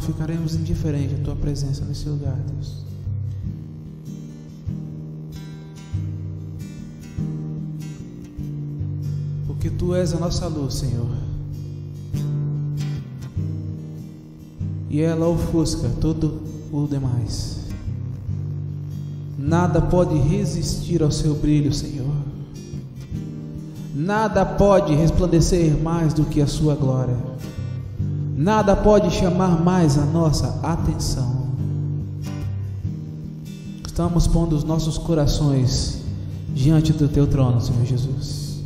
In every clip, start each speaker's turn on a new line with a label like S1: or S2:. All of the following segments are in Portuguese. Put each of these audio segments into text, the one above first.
S1: ficaremos indiferentes à Tua presença nesse lugar, Deus. Porque Tu és a nossa luz, Senhor, e ela ofusca todo o demais. Nada pode resistir ao Seu brilho, Senhor. Nada pode resplandecer mais do que a Sua glória. Nada pode chamar mais a nossa atenção. Estamos pondo os nossos corações diante do Teu trono, Senhor Jesus.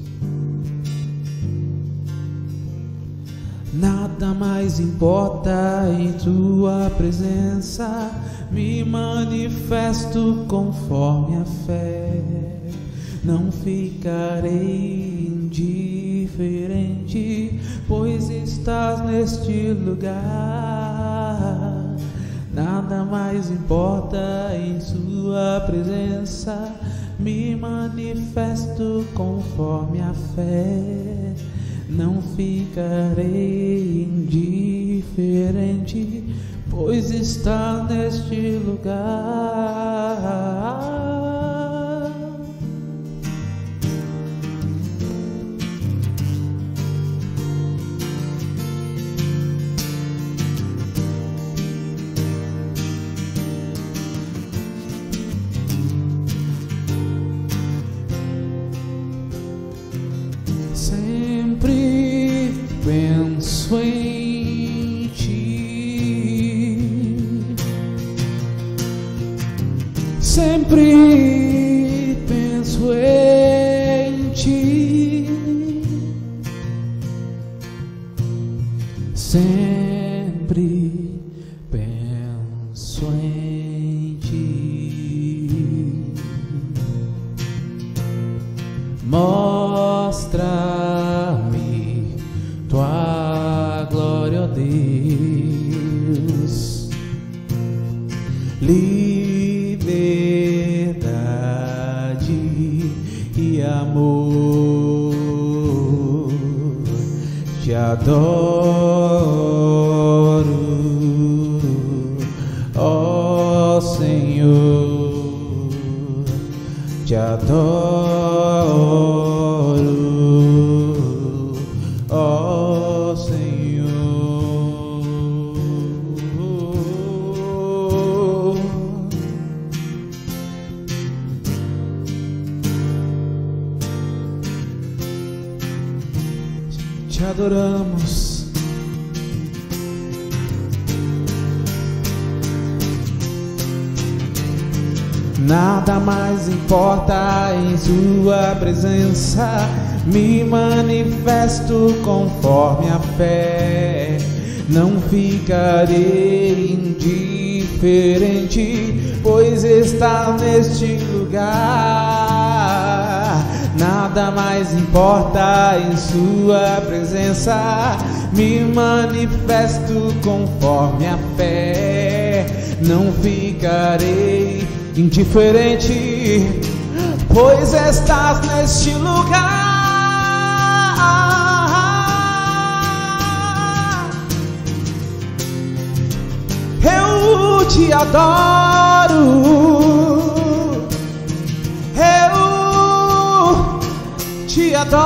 S1: Nada mais importa em Tua presença, me manifesto conforme a fé. Não ficarei indiferente, pois estás neste lugar. Nada mais importa em Sua presença, me manifesto conforme a fé. Não ficarei indiferente, pois está neste lugar. Sempre penso em Ti, sempre penso em Ti, sempre penso em Ti. Mostra-me Tua glória, ó Deus, liberdade e amor. Te adoro, ó Senhor, te adoro, ó Senhor. Te adoramos. Nada mais importa em Sua presença, me manifesto conforme a fé. Não ficarei indiferente, pois está neste lugar. Nada mais importa em Sua presença, me manifesto conforme a fé. Não ficarei indiferente, pois estás neste lugar. Eu te adoro, eu te adoro.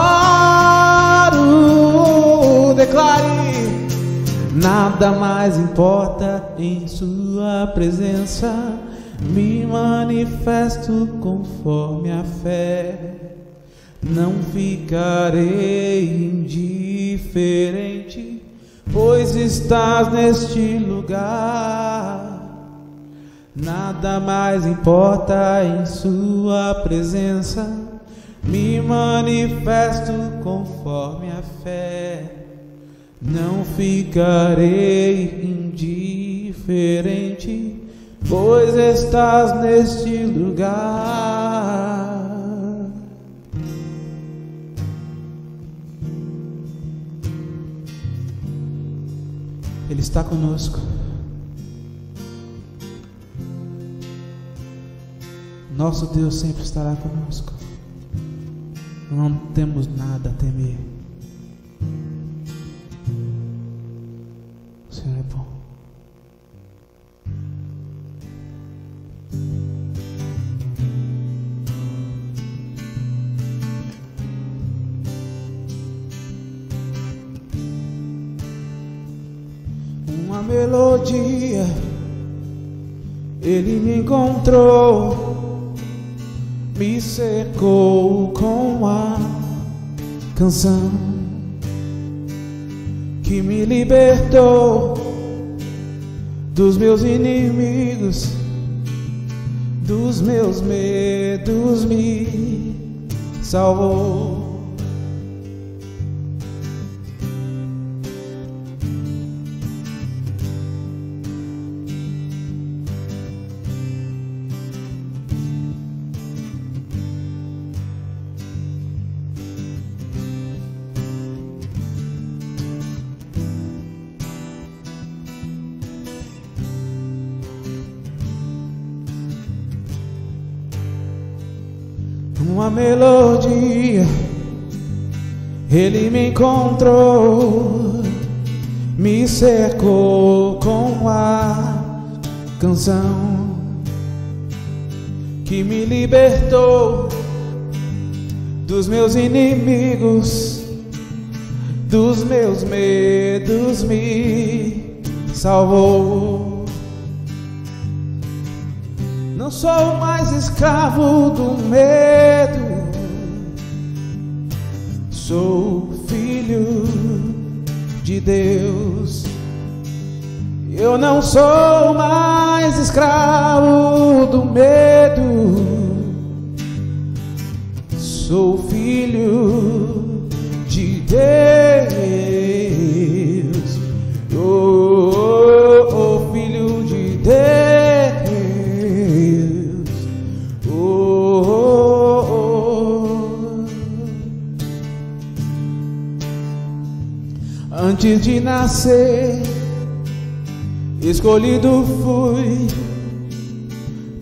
S1: Declare: nada mais importa em Sua presença, me manifesto conforme a fé. Não ficarei indiferente, pois estás neste lugar. Nada mais importa em Sua presença, me manifesto conforme a fé. Não ficarei indiferente, pois estás neste lugar. Ele está conosco. Nosso Deus sempre estará conosco. Não temos nada a temer. O Senhor é bom. melodia, ele me encontrou, me cercou com a canção que me libertou dos meus inimigos, dos meus medos, me salvou. Uma melodia, ele me encontrou, me cercou com a canção que me libertou dos meus inimigos, dos meus medos, me salvou. Não sou mais escravo do medo, sou filho de Deus. Eu não sou mais escravo do medo, sou filho de Deus. Oh, filho de Deus. Antes de nascer, escolhido fui,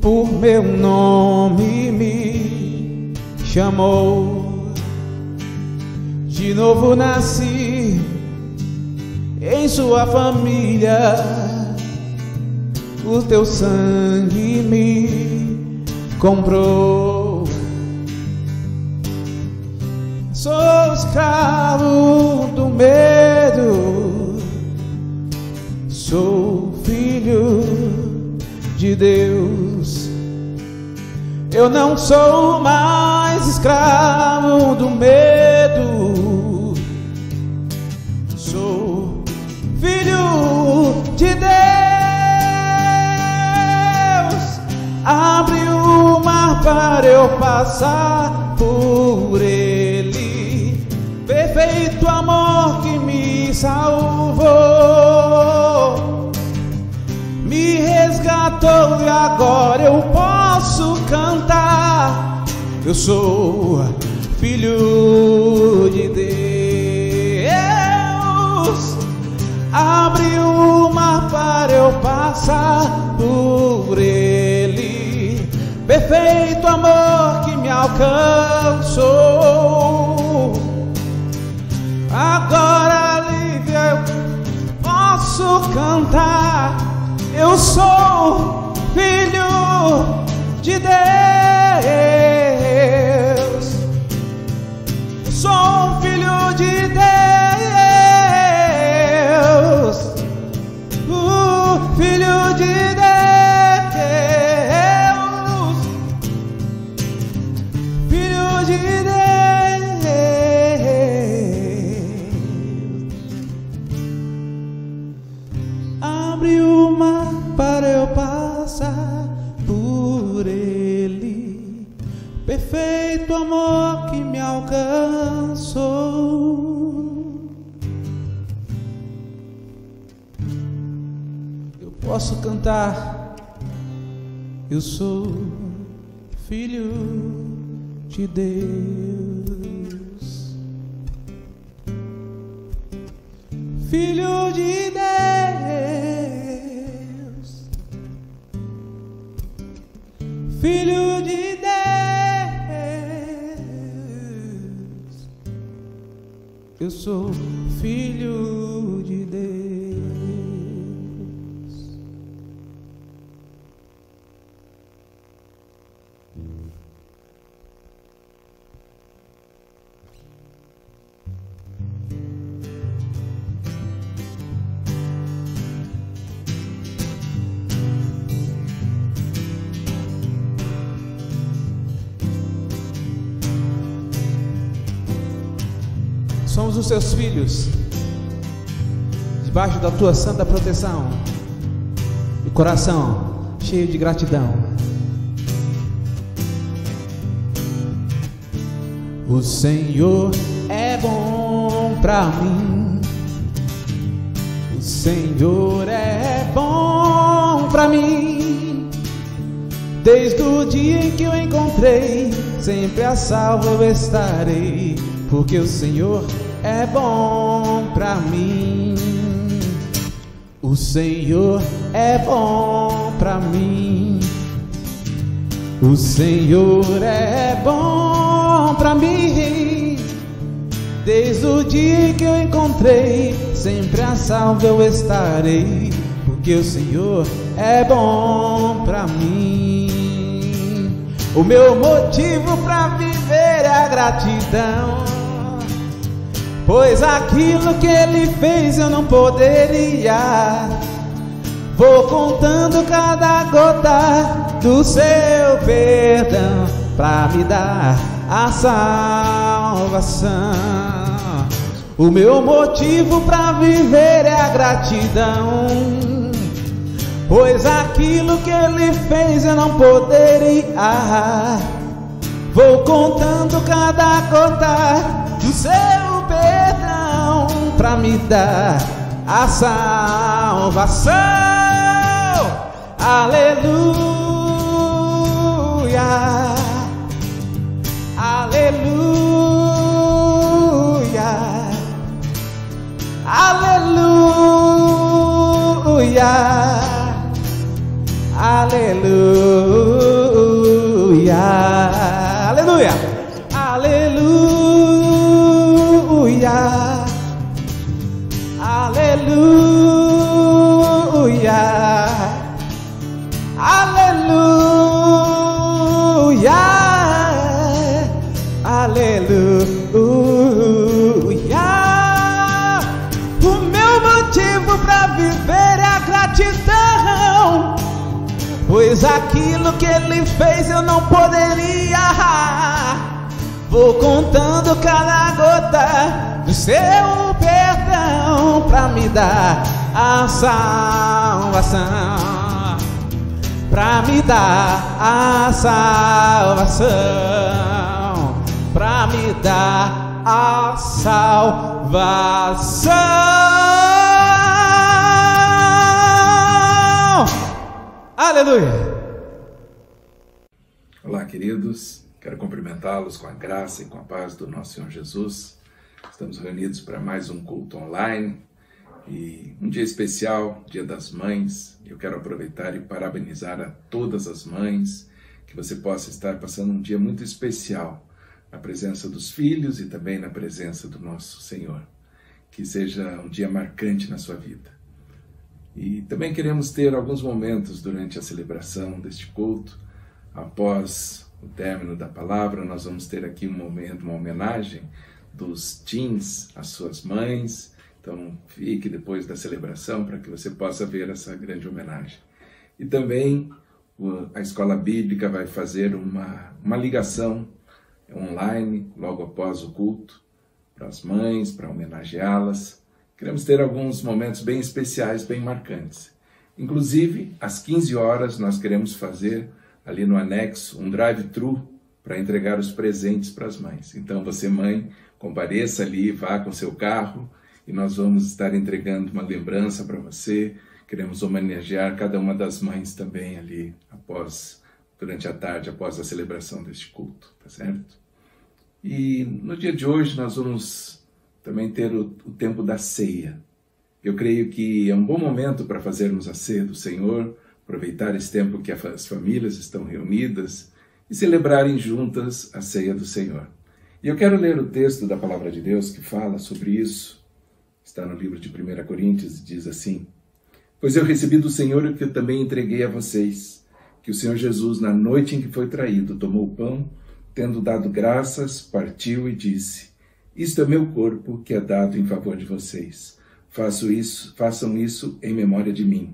S1: por meu nome me chamou. De novo nasci em sua família, o teu sangue me comprou. Sou escravo do medo, sou filho de Deus. Eu não sou mais escravo do medo, sou filho de Deus. Abre o mar para eu passar por ele. Perfeito amor que me salvou, me resgatou e agora eu posso cantar. Eu sou filho de Deus. Abre o mar para eu passar por ele. Perfeito amor que me alcançou. Agora livre eu posso cantar. Eu sou filho de Deus. Sou filho de Deus. Filho de Deus. Filho de Deus. Abre o mar para eu passar por ele. Perfeito amor que me alcançou. Eu posso cantar. Eu sou filho de Deus. Filho de Deus. Filho de Deus. Eu sou filho de Deus. somos os seus filhos, debaixo da tua santa proteção, e coração cheio de gratidão. O Senhor é bom pra mim, o Senhor é bom pra mim. Desde o dia em que eu encontrei, sempre a salvo eu estarei, porque o Senhor é bom pra mim. O Senhor é bom pra mim, o Senhor é bom pra mim. Desde o dia que eu encontrei, sempre a salvo eu estarei, porque o Senhor é bom pra mim. O meu motivo pra viver é a gratidão, pois aquilo que Ele fez eu não poderia. Vou contando cada gota do seu perdão pra me dar a salvação. O meu motivo pra viver é a gratidão, pois aquilo que Ele fez eu não poderia. Vou contando cada gota do seu perdão pra me dar a salvação. Aleluia, aleluia, aleluia, aleluia, aleluia, aleluia, aleluia, aleluia, aleluia. O meu motivo pra viver é a gratidão, pois aquilo que Ele fez eu não poderia. Vou contando cada gota do seu perdão pra me dar a salvação, pra me dar a salvação, pra me dar a salvação. Aleluia!
S2: Olá, queridos, quero cumprimentá-los com a graça e com a paz do nosso Senhor Jesus. Estamos reunidos para mais um culto online e um dia especial, Dia das Mães. Eu quero aproveitar e parabenizar a todas as mães, que você possa estar passando um dia muito especial na presença dos filhos e também na presença do nosso Senhor. Que seja um dia marcante na sua vida. E também queremos ter alguns momentos durante a celebração deste culto. Após o término da palavra, nós vamos ter aqui um momento, uma homenagem dos teens às suas mães. Então fique depois da celebração para que você possa ver essa grande homenagem. E também a Escola Bíblica vai fazer uma ligação online logo após o culto para as mães, para homenageá-las. Queremos ter alguns momentos bem especiais, bem marcantes. Inclusive, às 15 horas nós queremos fazer ali no anexo um drive-thru para entregar os presentes para as mães. Então você, mãe, compareça ali, vá com seu carro e nós vamos estar entregando uma lembrança para você. Queremos homenagear cada uma das mães também ali durante a tarde, após a celebração deste culto, tá certo? E no dia de hoje nós vamos também ter o tempo da ceia. Eu creio que é um bom momento para fazermos a ceia do Senhor, aproveitar esse tempo que as famílias estão reunidas e celebrarem juntas a ceia do Senhor. E eu quero ler o texto da Palavra de Deus que fala sobre isso. Está no livro de 1 Coríntios e diz assim: Pois eu recebi do Senhor o que eu também entreguei a vocês, que o Senhor Jesus, na noite em que foi traído, tomou o pão, tendo dado graças, partiu e disse: Isto é meu corpo, que é dado em favor de vocês. Façam isso em memória de mim.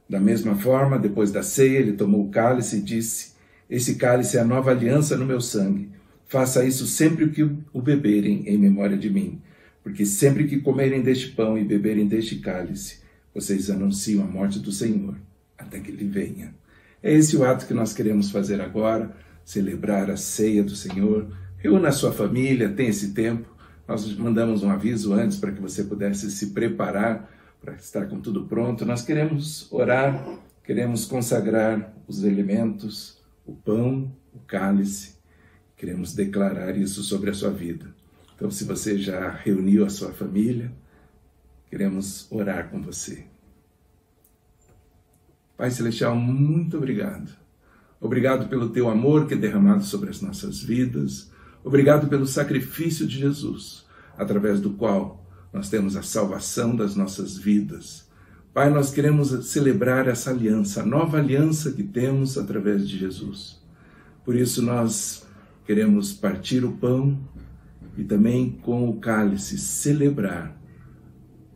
S2: Da mesma forma, depois da ceia, ele tomou o cálice e disse: Esse cálice é a nova aliança no meu sangue. Faça isso sempre que o beberem em memória de mim. porque sempre que comerem deste pão e beberem deste cálice, vocês anunciam a morte do Senhor, até que Ele venha. É esse o ato que nós queremos fazer agora, celebrar a ceia do Senhor. Reúna a sua família, tenha esse tempo. Nós mandamos um aviso antes para que você pudesse se preparar para estar com tudo pronto. Nós queremos orar, queremos consagrar os elementos, o pão, o cálice. Queremos declarar isso sobre a sua vida. Então, se você já reuniu a sua família, queremos orar com você. Pai Celestial, muito obrigado. Obrigado pelo teu amor que é derramado sobre as nossas vidas. Obrigado pelo sacrifício de Jesus, através do qual nós temos a salvação das nossas vidas. Pai, nós queremos celebrar essa aliança, a nova aliança que temos através de Jesus. Por isso nós queremos partir o pão e também com o cálice celebrar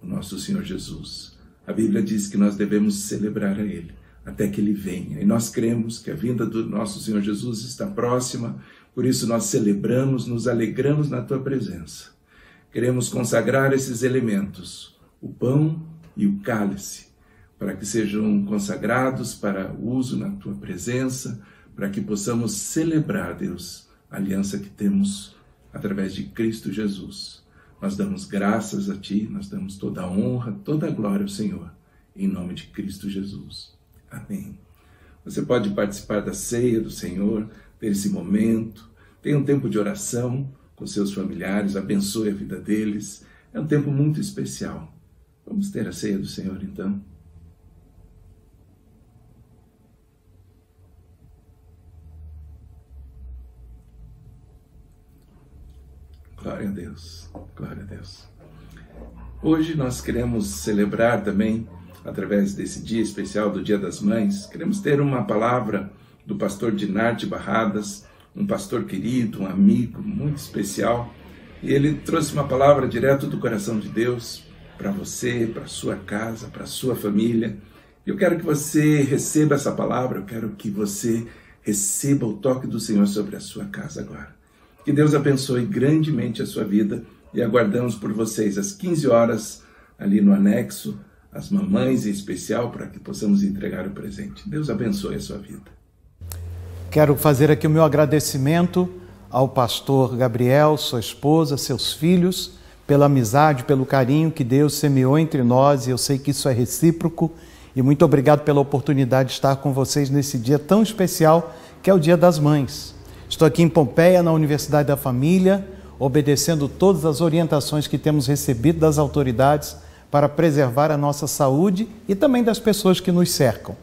S2: o nosso Senhor Jesus. A Bíblia diz que nós devemos celebrar a Ele até que Ele venha. E nós cremos que a vinda do nosso Senhor Jesus está próxima, por isso nós celebramos, nos alegramos na Tua presença. Queremos consagrar esses elementos, o pão e o cálice, para que sejam consagrados para uso na Tua presença, para que possamos celebrar, Deus, a aliança que temos através de Cristo Jesus. Nós damos graças a Ti, nós damos toda a honra, toda a glória ao Senhor, em nome de Cristo Jesus. Amém. Você pode participar da ceia do Senhor, ter esse momento, tenha um tempo de oração com seus familiares, abençoe a vida deles. É um tempo muito especial. Vamos ter a ceia do Senhor, então. Glória a Deus, glória a Deus. Hoje nós queremos celebrar também, através desse dia especial do Dia das Mães, queremos ter uma palavra do pastor Dinarte Barradas, um pastor querido, um amigo muito especial. E ele trouxe uma palavra direto do coração de Deus para você, para a sua casa, para a sua família. Eu quero que você receba essa palavra, eu quero que você receba o toque do Senhor sobre a sua casa agora. Que Deus abençoe grandemente a sua vida e aguardamos por vocês às 15 horas, ali no anexo, as mamães em especial, para que possamos entregar o presente. Deus abençoe a sua vida.
S3: Quero fazer aqui o meu agradecimento ao pastor Gabriel, sua esposa, seus filhos, pela amizade, pelo carinho que Deus semeou entre nós, e eu sei que isso é recíproco. E muito obrigado pela oportunidade de estar com vocês nesse dia tão especial, que é o Dia das Mães. Estou aqui em Pompeia, na Universidade da Família, obedecendo todas as orientações que temos recebido das autoridades para preservar a nossa saúde e também das pessoas que nos cercam.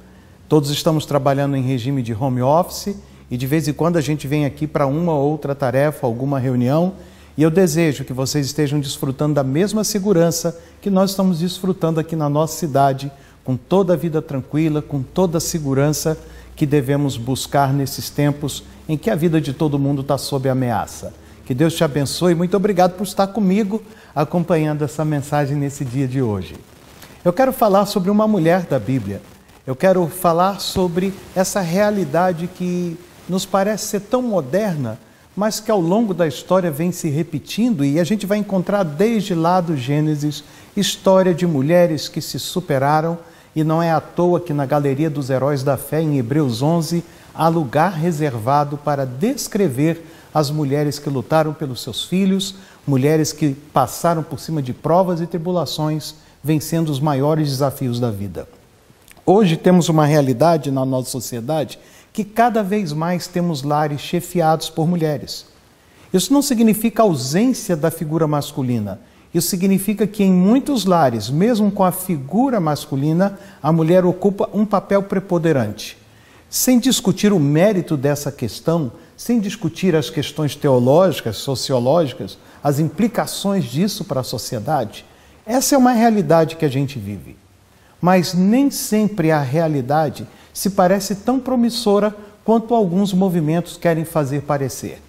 S3: Todos estamos trabalhando em regime de home office e de vez em quando a gente vem aqui para uma ou outra tarefa, alguma reunião, e eu desejo que vocês estejam desfrutando da mesma segurança que nós estamos desfrutando aqui na nossa cidade, com toda a vida tranquila, com toda a segurança que devemos buscar nesses tempos em que a vida de todo mundo está sob ameaça. Que Deus te abençoe. Muito obrigado por estar comigo, acompanhando essa mensagem nesse dia de hoje. Eu quero falar sobre uma mulher da Bíblia. Eu quero falar sobre essa realidade que nos parece ser tão moderna, mas que ao longo da história vem se repetindo, e a gente vai encontrar desde lá do Gênesis história de mulheres que se superaram. E não é à toa que na Galeria dos Heróis da Fé, em Hebreus 11, há lugar reservado para descrever as mulheres que lutaram pelos seus filhos, mulheres que passaram por cima de provas e tribulações, vencendo os maiores desafios da vida. Hoje temos uma realidade na nossa sociedade que cada vez mais temos lares chefiados por mulheres. Isso não significa ausência da figura masculina. Isso significa que em muitos lares, mesmo com a figura masculina, a mulher ocupa um papel preponderante. Sem discutir o mérito dessa questão, sem discutir as questões teológicas, sociológicas, as implicações disso para a sociedade, essa é uma realidade que a gente vive. Mas nem sempre a realidade se parece tão promissora quanto alguns movimentos querem fazer parecer.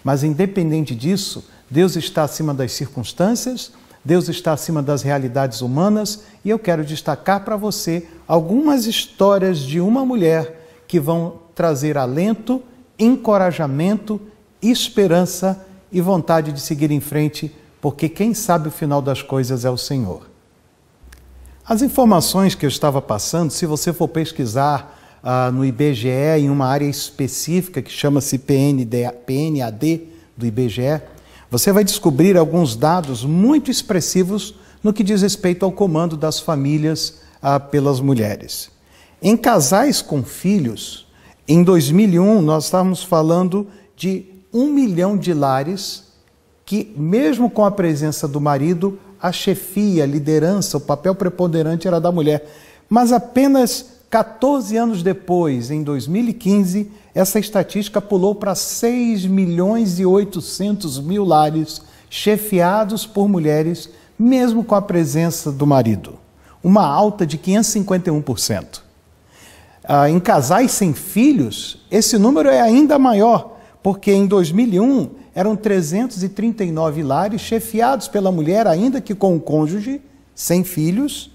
S3: Mas independente disso, Deus está acima das circunstâncias, Deus está acima das realidades humanas, e eu quero destacar para você algumas histórias de uma mulher que vão trazer alento, encorajamento, esperança e vontade de seguir em frente porque quem sabe o final das coisas é o Senhor. As informações que eu estava passando, se você for pesquisar no IBGE, em uma área específica que chama-se PNAD do IBGE, você vai descobrir alguns dados muito expressivos no que diz respeito ao comando das famílias pelas mulheres. Em casais com filhos, em 2001, nós estávamos falando de 1 milhão de lares que, mesmo com a presença do marido, a chefia, a liderança, o papel preponderante era da mulher. Mas apenas 14 anos depois, em 2015, essa estatística pulou para 6 milhões e 800 mil lares chefiados por mulheres, mesmo com a presença do marido. Uma alta de 551%. Em casais sem filhos, esse número é ainda maior, porque em 2001 eram 339 lares chefiados pela mulher, ainda que com o cônjuge, sem filhos.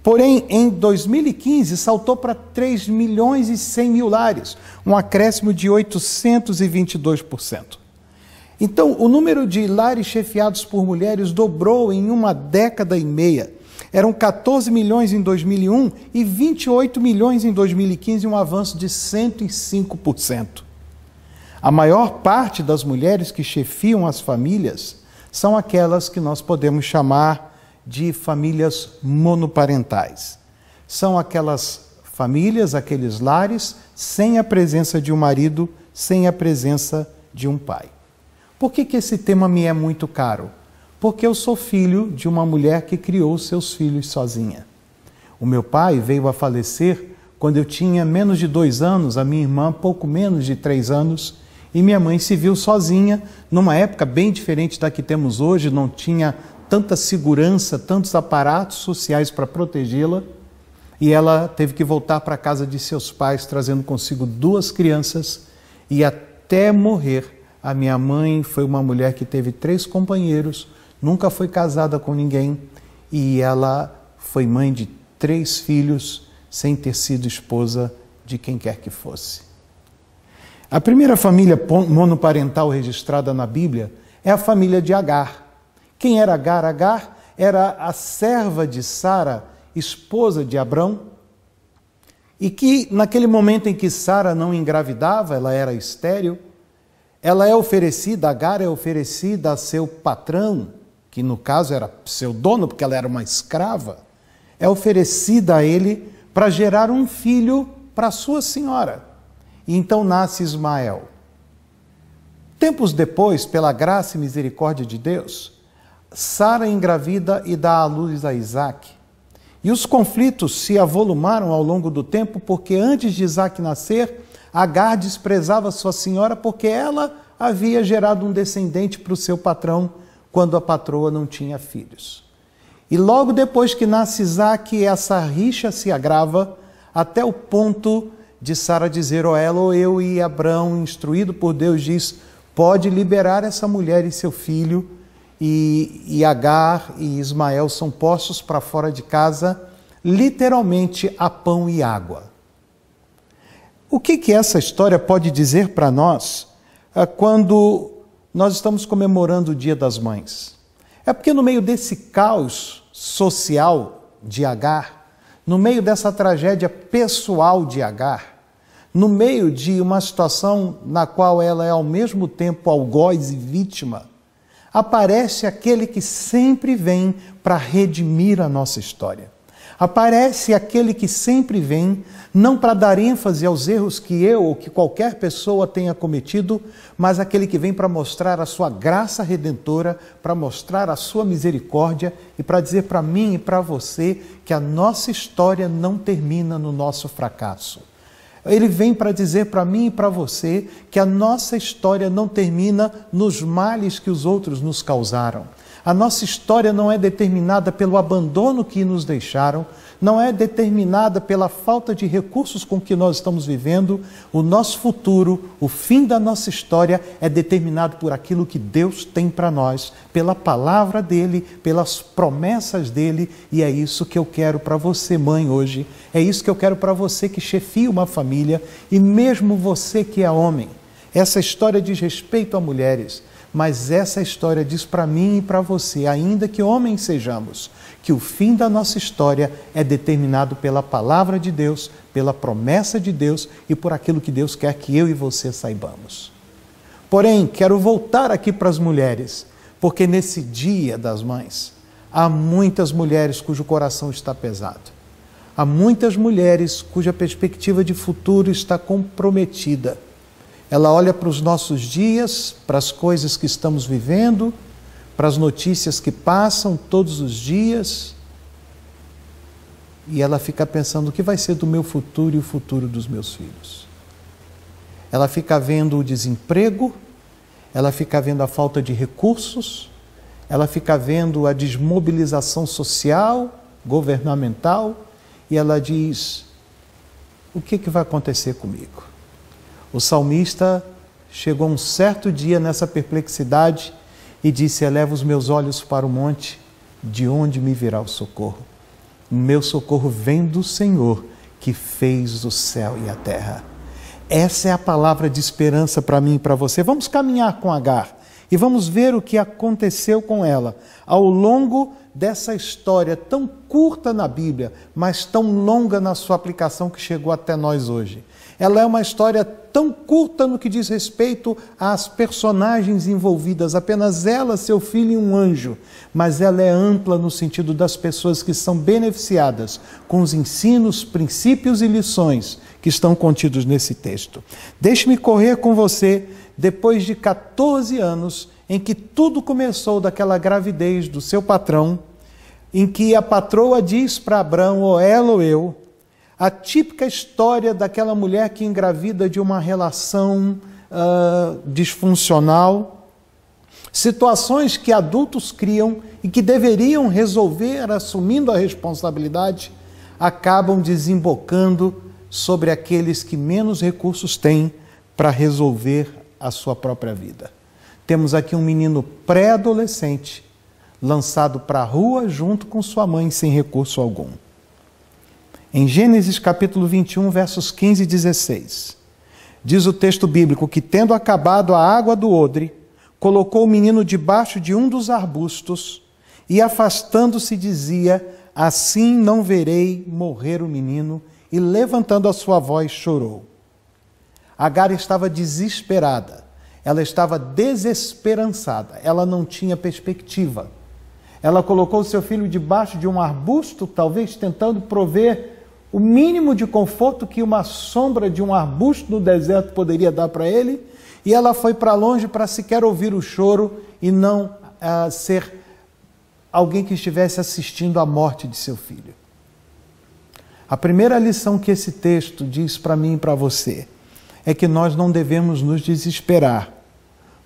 S3: Porém, em 2015, saltou para 3 milhões e 100 mil lares, um acréscimo de 822%. Então, o número de lares chefiados por mulheres dobrou em uma década e meia. Eram 14 milhões em 2001 e 28 milhões em 2015, um avanço de 105%. A maior parte das mulheres que chefiam as famílias são aquelas que nós podemos chamar de famílias monoparentais. São aquelas famílias, aqueles lares, sem a presença de um marido, sem a presença de um pai. Por que esse tema me é muito caro? Porque eu sou filho de uma mulher que criou seus filhos sozinha. O meu pai veio a falecer quando eu tinha menos de 2 anos, a minha irmã pouco menos de 3 anos, e minha mãe se viu sozinha, numa época bem diferente da que temos hoje, não tinha tanta segurança, tantos aparatos sociais para protegê-la, e ela teve que voltar para a casa de seus pais, trazendo consigo 2 crianças, e até morrer, a minha mãe foi uma mulher que teve 3 companheiros, nunca foi casada com ninguém, e ela foi mãe de 3 filhos, sem ter sido esposa de quem quer que fosse. A primeira família monoparental registrada na Bíblia é a família de Agar. Quem era Agar? Agar era a serva de Sara, esposa de Abrão, e que naquele momento em que Sara não engravidava, ela era estéril, ela é oferecida, Agar é oferecida a seu patrão, que no caso era seu dono, porque ela era uma escrava, é oferecida a ele para gerar um filho para sua senhora. E então nasce Ismael. Tempos depois, pela graça e misericórdia de Deus, Sara engravida e dá à luz a Isaac. E os conflitos se avolumaram ao longo do tempo, porque antes de Isaac nascer, Agar desprezava sua senhora porque ela havia gerado um descendente para o seu patrão quando a patroa não tinha filhos. E logo depois que nasce Isaac, essa rixa se agrava até o ponto de Sara dizer a ela, ou eu, e Abrão, instruído por Deus, diz, pode liberar essa mulher e seu filho, e Agar e Ismael são postos para fora de casa, literalmente a pão e água. O que essa história pode dizer para nós quando nós estamos comemorando o Dia das Mães? É porque no meio desse caos social de Agar, no meio dessa tragédia pessoal de Agar, no meio de uma situação na qual ela é ao mesmo tempo algoz e vítima, aparece aquele que sempre vem para redimir a nossa história. Aparece aquele que sempre vem, não para dar ênfase aos erros que eu ou que qualquer pessoa tenha cometido, mas aquele que vem para mostrar a sua graça redentora, para mostrar a sua misericórdia e para dizer para mim e para você que a nossa história não termina no nosso fracasso. Ele vem para dizer para mim e para você que a nossa história não termina nos males que os outros nos causaram. A nossa história não é determinada pelo abandono que nos deixaram, não é determinada pela falta de recursos com que nós estamos vivendo. O nosso futuro, o fim da nossa história é determinado por aquilo que Deus tem para nós, pela palavra dEle, pelas promessas dEle, e é isso que eu quero para você, mãe, hoje. É isso que eu quero para você que chefia uma família, e mesmo você que é homem. Essa história diz respeito a mulheres, mas essa história diz para mim e para você, ainda que homens sejamos, que o fim da nossa história é determinado pela palavra de Deus, pela promessa de Deus e por aquilo que Deus quer que eu e você saibamos. Porém, quero voltar aqui para as mulheres, porque nesse Dia das Mães, há muitas mulheres cujo coração está pesado. Há muitas mulheres cuja perspectiva de futuro está comprometida. Ela olha para os nossos dias, para as coisas que estamos vivendo, para as notícias que passam todos os dias, e ela fica pensando o que vai ser do meu futuro e o futuro dos meus filhos. Ela fica vendo o desemprego, ela fica vendo a falta de recursos, ela fica vendo a desmobilização social, governamental, e ela diz, o que vai acontecer comigo? O salmista chegou um certo dia nessa perplexidade e disse, eleva os meus olhos para o monte, de onde me virá o socorro? O meu socorro vem do Senhor, que fez o céu e a terra. Essa é a palavra de esperança para mim e para você. Vamos caminhar com Agar e vamos ver o que aconteceu com ela ao longo dessa história tão curta na Bíblia, mas tão longa na sua aplicação que chegou até nós hoje. Ela é uma história tão curta no que diz respeito às personagens envolvidas, apenas ela, seu filho e um anjo, mas ela é ampla no sentido das pessoas que são beneficiadas com os ensinos, princípios e lições que estão contidos nesse texto. Deixe-me correr com você, depois de 14 anos, em que tudo começou daquela gravidez do seu patrão, em que a patroa diz para Abrão, ou ela ou eu, a típica história daquela mulher que engravida de uma relação disfuncional, situações que adultos criam e que deveriam resolver assumindo a responsabilidade, acabam desembocando sobre aqueles que menos recursos têm para resolver a sua própria vida. Temos aqui um menino pré-adolescente, lançado para a rua junto com sua mãe sem recurso algum. Em Gênesis capítulo 21, versos 15 e 16, diz o texto bíblico que, tendo acabado a água do odre, colocou o menino debaixo de um dos arbustos e, afastando-se, dizia, assim não verei morrer o menino, e levantando a sua voz, chorou. Agar estava desesperada, ela estava desesperançada, ela não tinha perspectiva. Ela colocou seu filho debaixo de um arbusto, talvez tentando prover o mínimo de conforto que uma sombra de um arbusto no deserto poderia dar para ele, e ela foi para longe para sequer ouvir o choro e não ser alguém que estivesse assistindo à morte de seu filho. A primeira lição que esse texto diz para mim e para você é que nós não devemos nos desesperar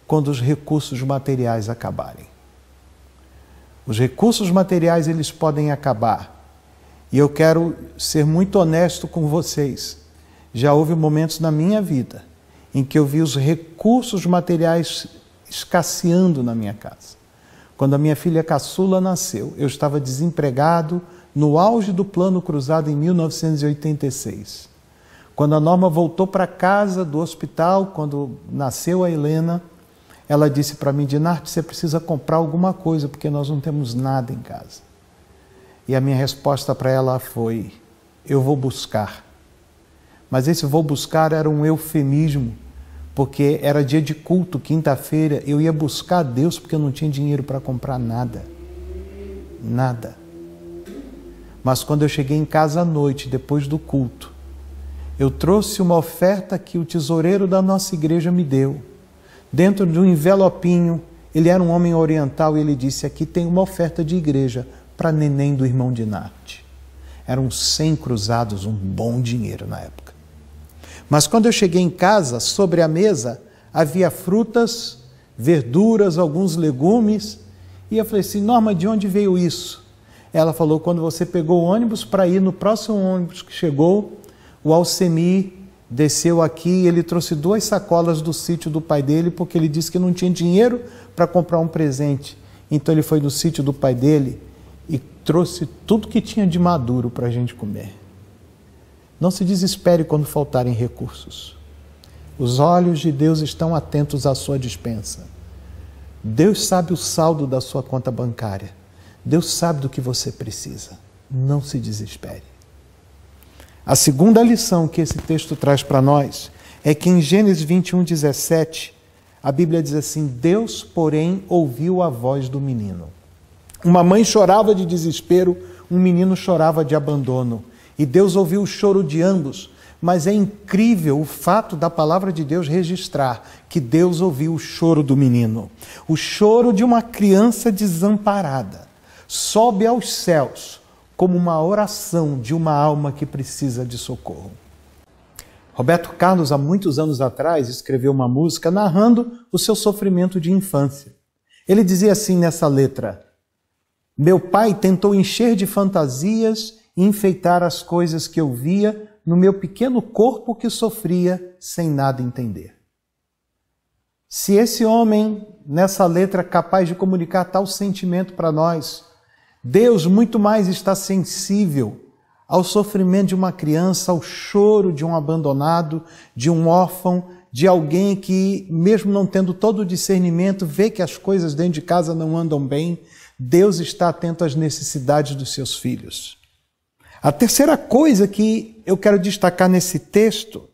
S3: quando os recursos materiais acabarem. Os recursos materiais, eles podem acabar. E eu quero ser muito honesto com vocês. Já houve momentos na minha vida em que eu vi os recursos materiais escasseando na minha casa. Quando a minha filha caçula nasceu, eu estava desempregado no auge do Plano Cruzado em 1986. Quando a Norma voltou para casa do hospital, quando nasceu a Helena, ela disse para mim, Dinarte, você precisa comprar alguma coisa, porque nós não temos nada em casa. E a minha resposta para ela foi, eu vou buscar. Mas esse vou buscar era um eufemismo, porque era dia de culto, quinta-feira, eu ia buscar a Deus porque eu não tinha dinheiro para comprar nada. Nada. Mas quando eu cheguei em casa à noite, depois do culto, eu trouxe uma oferta que o tesoureiro da nossa igreja me deu. Dentro de um envelopinho, ele era um homem oriental e ele disse, aqui tem uma oferta de igreja para neném do irmão Dinarte. Eram 100 cruzados, um bom dinheiro na época. Mas quando eu cheguei em casa, sobre a mesa, havia frutas, verduras, alguns legumes, e eu falei assim, Norma, de onde veio isso? Ela falou, quando você pegou o ônibus para ir no próximo ônibus que chegou, o Alcemir desceu aqui e ele trouxe 2 sacolas do sítio do pai dele, porque ele disse que não tinha dinheiro para comprar um presente. Então ele foi no sítio do pai dele e trouxe tudo que tinha de maduro para a gente comer. Não se desespere quando faltarem recursos. Os olhos de Deus estão atentos à sua despensa. Deus sabe o saldo da sua conta bancária. Deus sabe do que você precisa. Não se desespere. A segunda lição que esse texto traz para nós é que em Gênesis 21:17, a Bíblia diz assim: Deus, porém, ouviu a voz do menino. Uma mãe chorava de desespero, um menino chorava de abandono. E Deus ouviu o choro de ambos. Mas é incrível o fato da palavra de Deus registrar que Deus ouviu o choro do menino. O choro de uma criança desamparada sobe aos céus como uma oração de uma alma que precisa de socorro. Roberto Carlos, há muitos anos atrás, escreveu uma música narrando o seu sofrimento de infância. Ele dizia assim nessa letra: meu pai tentou encher de fantasias e enfeitar as coisas que eu via no meu pequeno corpo que sofria sem nada entender. Se esse homem, nessa letra, é capaz de comunicar tal sentimento para nós, Deus muito mais está sensível ao sofrimento de uma criança, ao choro de um abandonado, de um órfão, de alguém que, mesmo não tendo todo o discernimento, vê que as coisas dentro de casa não andam bem. Deus está atento às necessidades dos seus filhos. A terceira coisa que eu quero destacar nesse texto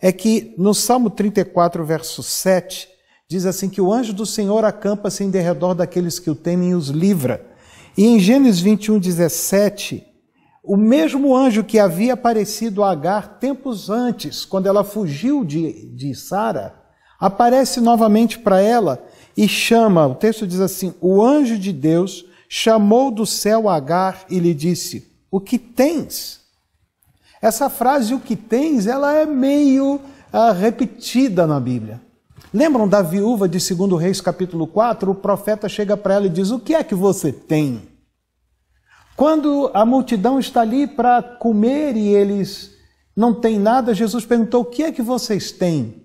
S3: é que no Salmo 34, verso 7, diz assim que o anjo do Senhor acampa-se em derredor daqueles que o temem e os livra. E em Gênesis 21:17, o mesmo anjo que havia aparecido a Agar tempos antes, quando ela fugiu de Sara, aparece novamente para ela e chama, o texto diz assim: o anjo de Deus chamou do céu Agar e lhe disse: o que tens? Essa frase, o que tens, ela é meio repetida na Bíblia. Lembram da viúva de 2 Reis, capítulo 4? O profeta chega para ela e diz: o que é que você tem? Quando a multidão está ali para comer e eles não têm nada, Jesus perguntou: o que é que vocês têm?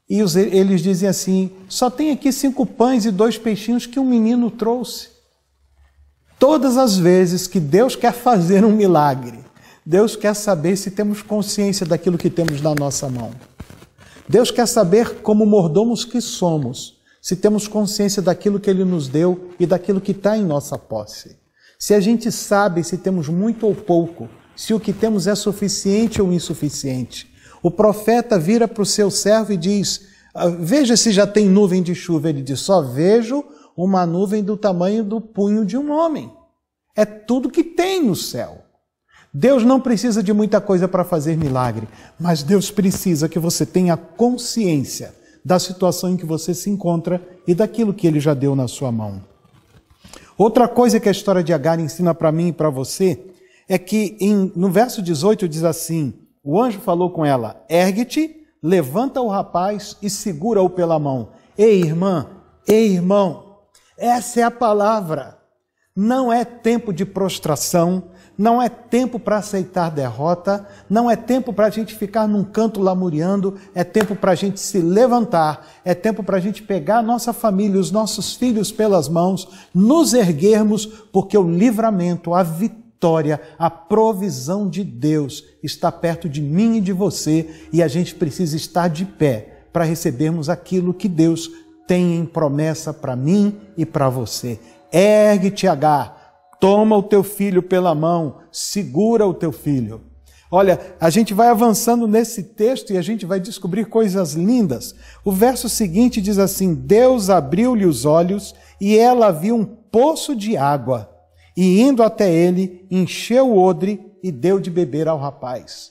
S3: E eles dizem assim: só tem aqui 5 pães e 2 peixinhos que um menino trouxe. Todas as vezes que Deus quer fazer um milagre, Deus quer saber se temos consciência daquilo que temos na nossa mão. Deus quer saber, como mordomos que somos, se temos consciência daquilo que Ele nos deu e daquilo que está em nossa posse. Se a gente sabe se temos muito ou pouco, se o que temos é suficiente ou insuficiente. O profeta vira para o seu servo e diz: veja se já tem nuvem de chuva. Ele diz: só vejo uma nuvem do tamanho do punho de um homem. É tudo que tem no céu. Deus não precisa de muita coisa para fazer milagre, mas Deus precisa que você tenha consciência da situação em que você se encontra e daquilo que Ele já deu na sua mão. Outra coisa que a história de Agar ensina para mim e para você é que no verso 18 diz assim: o anjo falou com ela: ergue-te, levanta o rapaz e segura-o pela mão. Ei, irmã, ei, irmão, essa é a palavra. Não é tempo de prostração, não é tempo para aceitar derrota, não é tempo para a gente ficar num canto lamuriando, é tempo para a gente se levantar, é tempo para a gente pegar a nossa família, os nossos filhos pelas mãos, nos erguermos, porque o livramento, a vitória, a provisão de Deus está perto de mim e de você, e a gente precisa estar de pé para recebermos aquilo que Deus tem em promessa para mim e para você. Ergue-te, Agar, toma o teu filho pela mão, segura o teu filho. Olha, a gente vai avançando nesse texto e a gente vai descobrir coisas lindas. O verso seguinte diz assim: Deus abriu-lhe os olhos e ela viu um poço de água. E indo até ele, encheu o odre e deu de beber ao rapaz.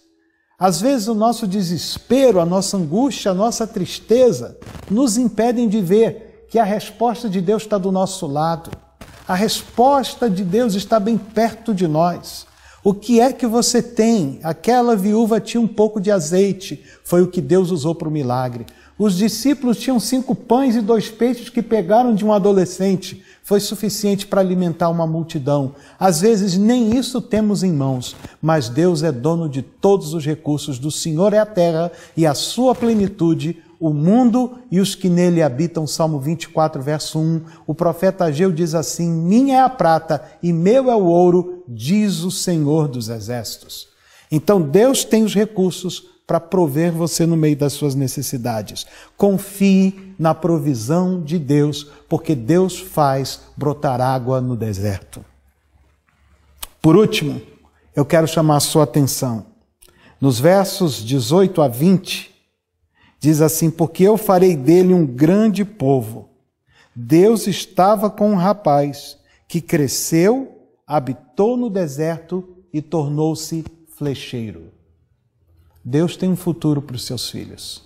S3: Às vezes o nosso desespero, a nossa angústia, a nossa tristeza nos impedem de ver que a resposta de Deus está do nosso lado. A resposta de Deus está bem perto de nós. O que é que você tem? Aquela viúva tinha um pouco de azeite, foi o que Deus usou para o milagre. Os discípulos tinham 5 pães e 2 peixes que pegaram de um adolescente, foi suficiente para alimentar uma multidão. Às vezes nem isso temos em mãos, mas Deus é dono de todos os recursos. Do Senhor é a terra e a sua plenitude, o mundo e os que nele habitam. Salmo 24, verso 1. O profeta Ageu diz assim: minha é a prata e meu é o ouro, diz o Senhor dos exércitos. Então Deus tem os recursos, para prover você no meio das suas necessidades. Confie na provisão de Deus, porque Deus faz brotar água no deserto. Por último, eu quero chamar a sua atenção. Nos versos 18 a 20, diz assim: porque eu farei dele um grande povo. Deus estava com um rapaz que cresceu, habitou no deserto e tornou-se flecheiro. Deus tem um futuro para os seus filhos.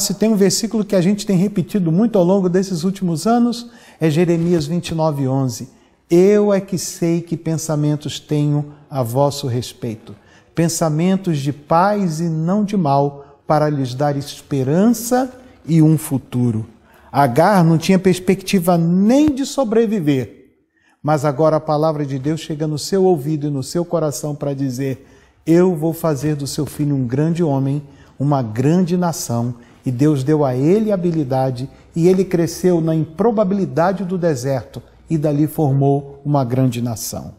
S3: Se tem um versículo que a gente tem repetido muito ao longo desses últimos anos, é Jeremias 29:11. Eu é que sei que pensamentos tenho a vosso respeito, pensamentos de paz e não de mal, para lhes dar esperança e um futuro. Agar não tinha perspectiva nem de sobreviver, mas agora a palavra de Deus chega no seu ouvido e no seu coração para dizer: eu vou fazer do seu filho um grande homem, uma grande nação. E Deus deu a ele habilidade, e ele cresceu na improbabilidade do deserto, e dali formou uma grande nação.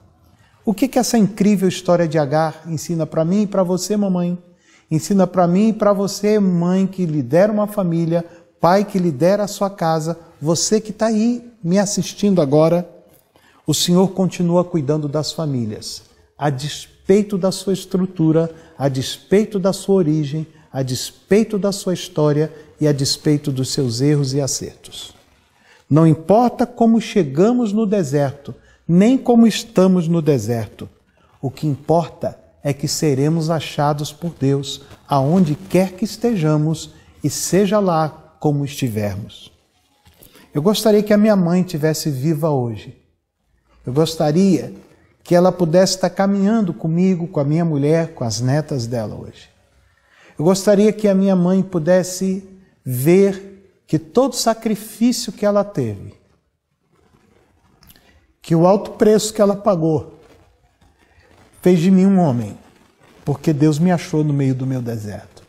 S3: O que essa incrível história de Agar ensina para mim e para você, mamãe? Ensina para mim e para você, mãe, que lidera uma família, pai que lidera a sua casa, você que está aí me assistindo agora. O Senhor continua cuidando das famílias, a despeito da sua estrutura, a despeito da sua origem, a despeito da sua história e a despeito dos seus erros e acertos. Não importa como chegamos no deserto, nem como estamos no deserto. O que importa é que seremos achados por Deus, aonde quer que estejamos, e seja lá como estivermos. Eu gostaria que a minha mãe estivesse viva hoje. Eu gostaria que ela pudesse estar caminhando comigo, com a minha mulher, com as netas dela hoje. Eu gostaria que a minha mãe pudesse ver que todo sacrifício que ela teve, que o alto preço que ela pagou, fez de mim um homem, porque Deus me achou no meio do meu deserto.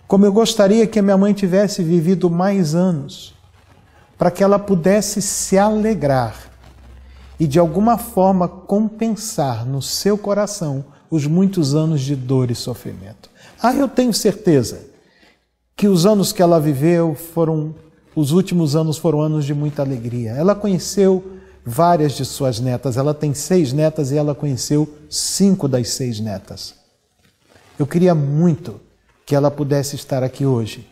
S3: Como eu gostaria que a minha mãe tivesse vivido mais anos, para que ela pudesse se alegrar e de alguma forma compensar no seu coração os muitos anos de dor e sofrimento. Eu tenho certeza que os anos que ela viveu os últimos anos foram anos de muita alegria. Ela conheceu várias de suas netas, ela tem 6 netas e ela conheceu 5 das 6 netas. Eu queria muito que ela pudesse estar aqui hoje,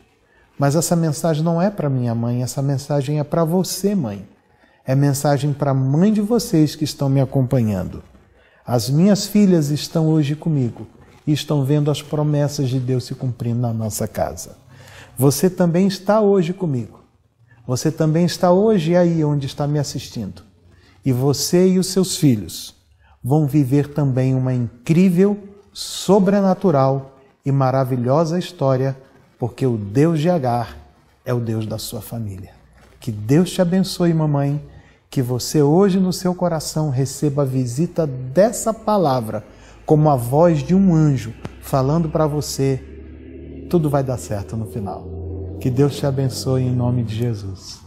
S3: mas essa mensagem não é para minha mãe, essa mensagem é para você, mãe. É mensagem para a mãe de vocês que estão me acompanhando. As minhas filhas estão hoje comigo e estão vendo as promessas de Deus se cumprindo na nossa casa. Você também está hoje comigo. Você também está hoje aí onde está me assistindo. E você e os seus filhos vão viver também uma incrível, sobrenatural e maravilhosa história, porque o Deus de Agar é o Deus da sua família. Que Deus te abençoe, mamãe, que você hoje no seu coração receba a visita dessa palavra, como a voz de um anjo falando para você: tudo vai dar certo no final. Que Deus te abençoe em nome de Jesus.